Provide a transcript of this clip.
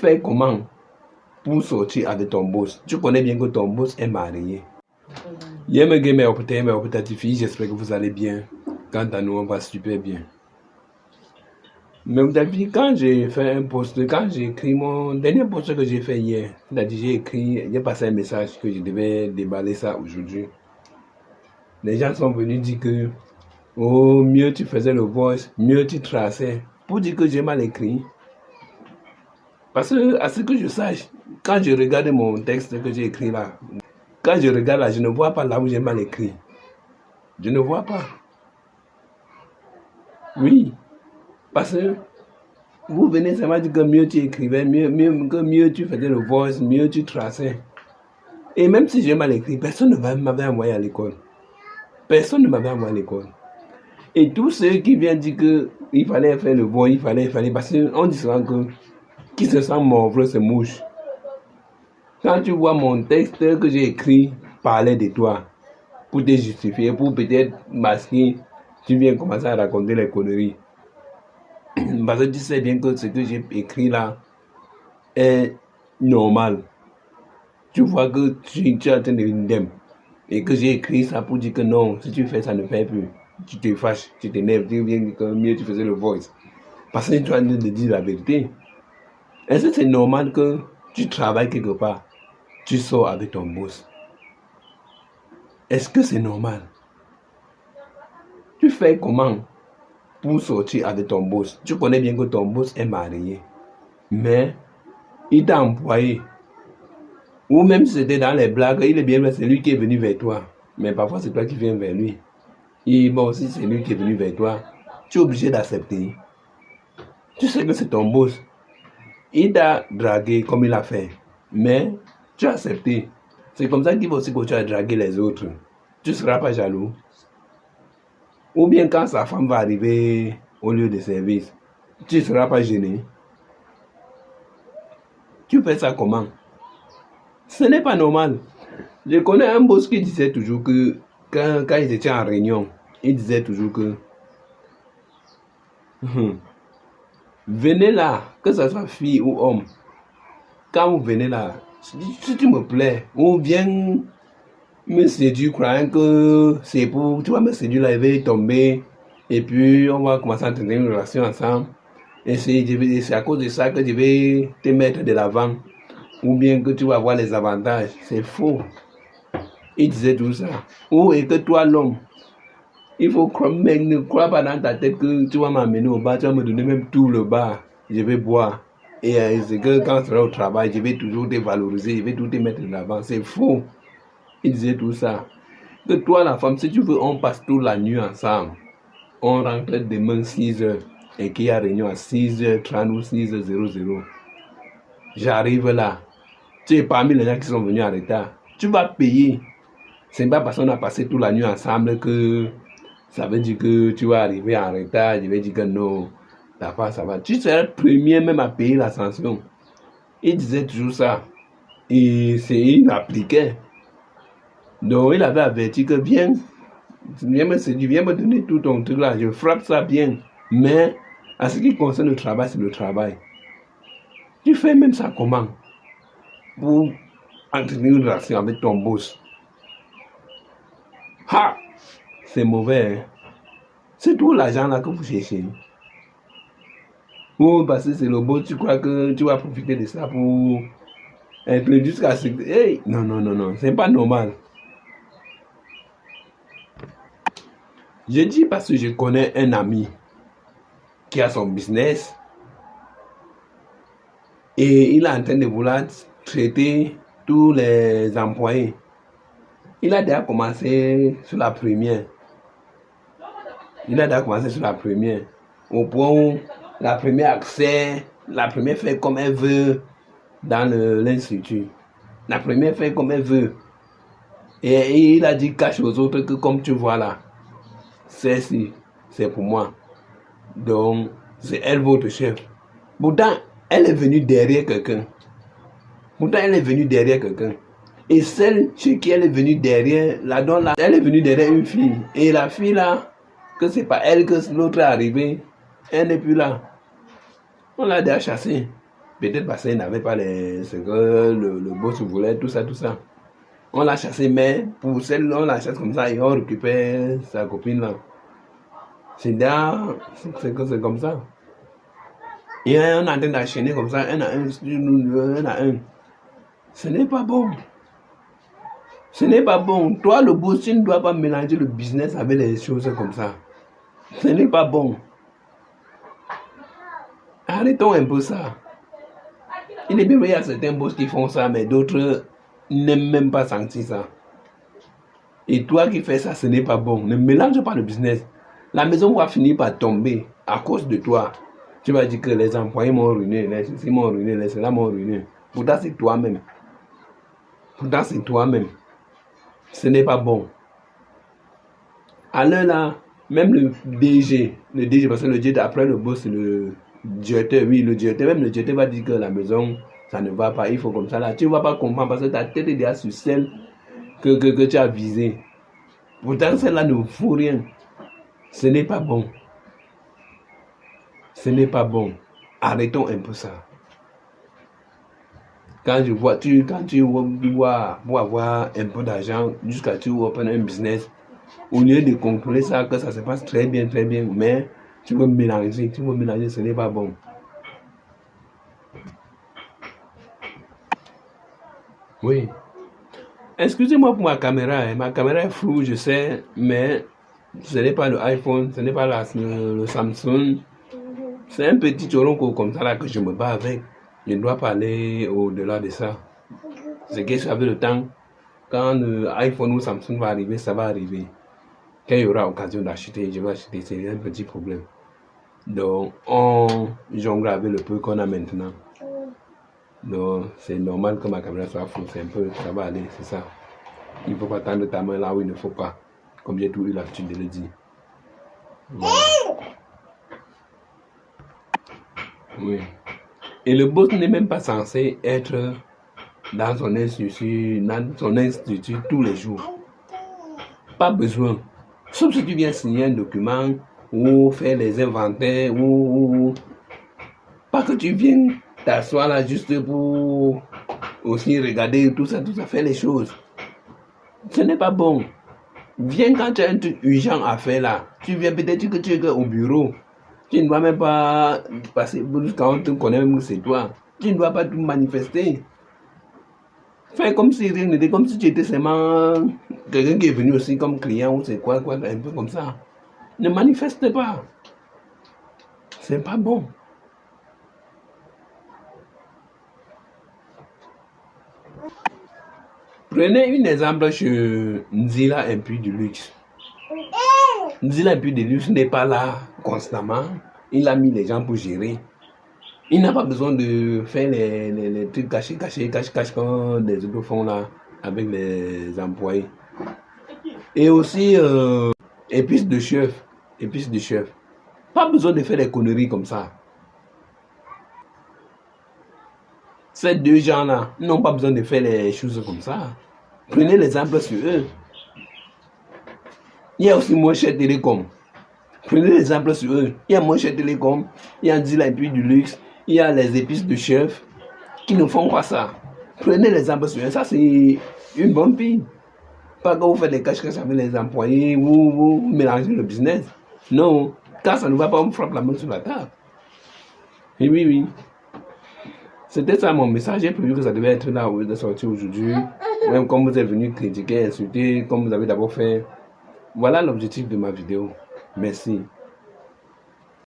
fais comment pour sortir avec ton boss? Tu connais bien que ton boss est marié. J'espère que vous allez bien. Quant à nous, on va super bien. Mais vous avez vu, quand j'ai fait un post, quand j'ai écrit mon dernier post que j'ai fait hier, c'est-à-dire j'ai passé un message que je devais déballer ça aujourd'hui. Les gens sont venus dire que, oh, mieux tu faisais le voice, mieux tu traçais. Pour dire que j'ai mal écrit. Parce que, à ce que je sache, quand je regarde mon texte que j'ai écrit là, quand je regarde là, je ne vois pas là où j'ai mal écrit. Je ne vois pas. Oui. Parce que vous venez seulement dire que mieux tu écrivais, mieux tu faisais le voice, mieux tu traçais. Et même si j'ai mal écrit, personne ne m'avait envoyé à l'école. Personne ne m'avait envoyé à l'école. Et tous ceux qui viennent dire qu'il fallait faire le voice, il fallait, parce qu'on dit souvent que qui se sent morveux se mouche. Quand tu vois mon texte que j'ai écrit parler de toi, pour te justifier, pour peut-être masquer, tu viens commencer à raconter les conneries. Parce que tu sais bien que ce que j'ai écrit là est normal. Tu vois que tu es en train de m'aider. Et que j'ai écrit ça pour dire que non, si tu fais ça, ne fais plus. Tu te fâches, tu t'énerves, tu viens que mieux tu faisais le voice. Parce que tu es en train de dire la vérité. Est-ce que c'est normal que tu travailles quelque part, tu sors avec ton boss? Est-ce que c'est normal? Tu fais comment pour sortir avec ton boss? Tu connais bien que ton boss est marié, mais il t'a employé. Ou même si c'était dans les blagues, il est bien, c'est lui qui est venu vers toi. Mais parfois c'est toi qui viens vers lui. Et bon, aussi c'est lui qui est venu vers toi. Tu es obligé d'accepter. Tu sais que c'est ton boss. Il t'a dragué comme il a fait. Mais tu as accepté. C'est comme ça qu'il va aussi que tu as dragué les autres. Tu ne seras pas jaloux. Ou bien quand sa femme va arriver au lieu de service, tu ne seras pas gêné. Tu fais ça comment? Ce n'est pas normal. Je connais un boss qui disait toujours que quand ils étaient en réunion, il disait toujours que venez là, que ce soit fille ou homme, quand vous venez là, si tu me plais, ou viens me séduire, croyant que c'est pour, tu vas me séduire là, il va tomber, et puis on va commencer à tenir une relation ensemble, et c'est à cause de ça que je vais te mettre de l'avant, ou bien que tu vas avoir les avantages. C'est faux. Il disait tout ça. Ou et que toi l'homme, il faut ne crois pas dans ta tête que tu vas m'amener au bar, tu vas me donner même tout le bar, je vais boire. Et c'est que quand tu seras au travail, je vais toujours te valoriser, je vais tout te mettre de l'avant. C'est faux. Il disait tout ça. Que toi la femme, si tu veux, on passe toute la nuit ensemble. On rentre demain 6h et qu'il y a réunion à 6h30 ou 6h00. J'arrive là. Tu es parmi les gens qui sont venus en retard. Tu vas payer. C'est pas parce qu'on a passé toute la nuit ensemble que ça veut dire que tu vas arriver en retard. Je vais dire que non, la part ça va. Tu seras le premier même à payer la sanction. Il disait toujours ça. Et il appliquait. Donc il avait averti que viens me donner tout ton truc là. Je frappe ça bien. Mais à ce qui concerne le travail, c'est le travail. Tu fais même ça comment? Pour entretenir une relation avec ton boss. Ha! C'est mauvais. Hein? C'est tout l'argent là que vous cherchez. Ou parce que c'est le boss, tu crois que tu vas profiter de ça pour être jusqu'à ce que... Hey! Non, c'est pas normal. Je dis parce que je connais un ami qui a son business et il est en train de vouloir traiter tous les employés. Il a déjà commencé sur la première. Au point où la première accès, la première fait comme elle veut dans l'institut. La première fait comme elle veut. Et il a dit cache aux autres que comme tu vois là, c'est pour moi. Donc, c'est elle votre chef. Pourtant, elle est venue derrière quelqu'un. Et celle chez qui elle est venue derrière, elle est venue derrière une fille. Et la fille là, que c'est pas elle que l'autre est arrivé, elle n'est plus là. On l'a déjà chassée. Peut-être parce qu'il n'avait pas ce que le boss voulait, tout ça, tout ça. On l'a chassé, mais pour celle-là, on la chasse comme ça et on récupère sa copine là. C'est comme ça. Et on est en train d'enchaîner comme ça, un à un. Ce n'est pas bon. Ce n'est pas bon. Toi, le boss, tu ne dois pas mélanger le business avec les choses comme ça. Ce n'est pas bon. Arrêtons un peu ça. Il est bien vrai, il y a certains boss qui font ça, mais d'autres n'aiment même pas sentir ça. Et toi qui fais ça, ce n'est pas bon. Ne mélange pas le business. La maison va finir par tomber à cause de toi. Tu vas dire que les employés m'ont ruiné, les ceci m'ont ruiné, les cela m'ont ruiné. Pourtant, c'est toi-même. Pourtant, c'est toi-même. Ce n'est pas bon. Alors là, même le DG, parce que le DG, après le boss, le directeur, oui, le directeur, même le directeur va dire que la maison, ça ne va pas, il faut comme ça là. Tu ne vas pas comprendre parce que ta tête est déjà sur celle que tu as visée. Pourtant, celle-là ne vaut rien. Ce n'est pas bon. Ce n'est pas bon. Arrêtons un peu ça. Quand tu vois pour avoir un peu d'argent, jusqu'à tu open un business, au lieu de contrôler ça, que ça se passe très bien, mais tu veux mélanger, ce n'est pas bon. Oui. Excusez-moi pour ma caméra, hein. Ma caméra est floue, je sais, mais ce n'est pas le iPhone, ce n'est pas le Samsung. C'est un petit choronco comme ça là que je me bats avec. Je ne dois pas aller au-delà de ça. C'est que avec le temps, quand l'iPhone ou Samsung va arriver, ça va arriver. Quand il y aura occasion d'acheter, je vais acheter. C'est un petit problème. Donc, on jongle avec le peu qu'on a maintenant. Donc, c'est normal que ma caméra soit floue. C'est un peu, ça va aller, c'est ça. Il ne faut pas tendre ta main là où il ne faut pas. Comme j'ai toujours eu l'habitude de le dire. Voilà. Oui. Et le boss n'est même pas censé être dans son institut tous les jours. Pas besoin. Sauf si tu viens signer un document ou faire les inventaires ou pas que tu viennes t'asseoir là juste pour aussi regarder tout ça, faire les choses. Ce n'est pas bon. Viens quand tu as un truc urgent à faire là. Tu viens peut-être que tu es au bureau. Tu ne dois même pas passer jusqu'à on te connaît même que c'est toi. Tu ne dois pas te manifester. Fais comme si rien n'était, comme si tu étais seulement quelqu'un qui est venu aussi comme client ou c'est quoi, un peu comme ça. Ne manifeste pas. C'est pas bon. Prenez un exemple chez Nzila Empire du Luxe. Nzila Empire du Luxe n'est pas là constamment. Il a mis les gens pour gérer. Il n'a pas besoin de faire les trucs cachés comme les autres font là avec les employés. Et aussi épices de chef. Pas besoin de faire des conneries comme ça. Ces deux gens-là n'ont pas besoin de faire les choses comme ça. Prenez l'exemple sur eux. Il y a aussi Moche Télécom. Prenez l'exemple sur eux. Il y a Moche Télécom, il y a Nzila Empire du Luxe, il y a les épices de chef qui ne font pas ça. Prenez l'exemple sur eux. Ça, c'est une bonne fille. Pas que vous faites des cache-cache avec les employés, vous mélangez le business. Non, quand ça ne va pas, on frappe la main sur la table. Et oui. C'était ça mon message. J'ai prévu que ça devait être là où de sortir aujourd'hui. Même comme vous êtes venu critiquer, insulter, comme vous avez d'abord fait. Voilà l'objectif de ma vidéo. Merci.